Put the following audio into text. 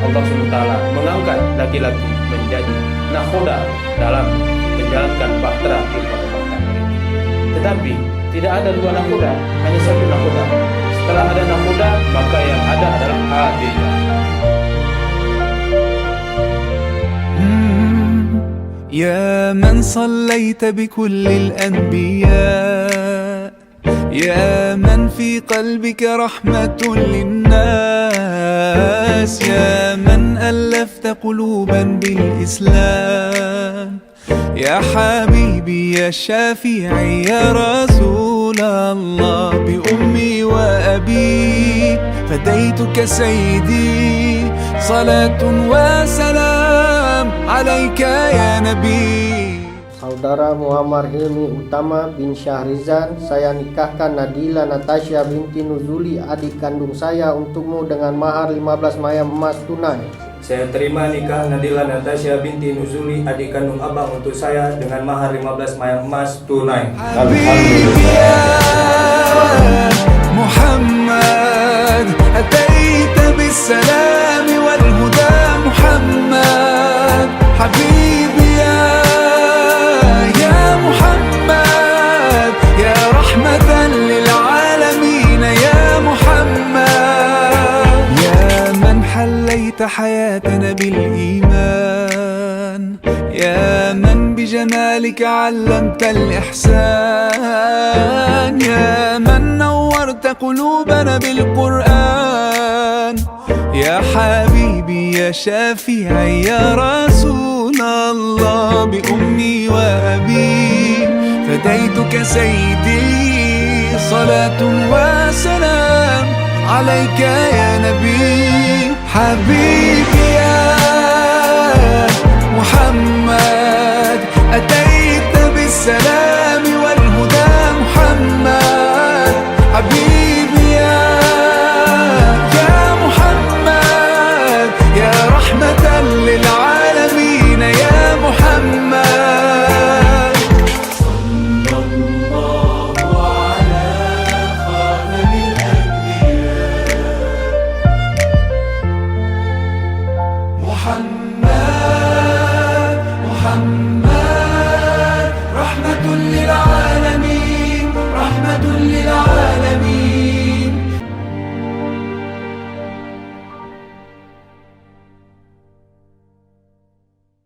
Allah SWT mengangkat laki-laki menjadi nakhoda dalam menjalankan bahtera kehidupan. Tetapi tidak ada dua nakhoda, hanya satu nakhoda. Setelah ada nakhoda, maka yang ada adalah adillah. يا من صليت بكل الأنبياء، يا من في قلبك رحمة للناس، يا من ألفت قلوبا بالإسلام، يا حبيبي يا شافعي يا رسول الله، بأمي وأبي فديتك سيدي، صلاة وسلام عليك يا نبي. Saudara Muhammad Hilmi Utama bin Syahrizan, saya nikahkan Nadila Natasha binti Nuzuli, adik kandung saya, untukmu dengan mahar 15 mayam emas tunai. Saya terima nikah Nadila Natasha binti Nuzuli, adik kandung abang, untuk saya dengan mahar 15 mayam emas tunai. Muhammad ataita bisalam wal huda, Muhammad habibi ya Muhammad, ya rahmatan lil alamin ya Muhammad, ya man halayta hayatana bil iman, يا من بجمالك علمت الإحسان، يا من نورت قلوبنا بالقرآن، يا حبيبي يا شافعي يا رسول الله، بأمي وأبي فديتك سيدي، صلاة وسلام عليك يا نبي حبيبي.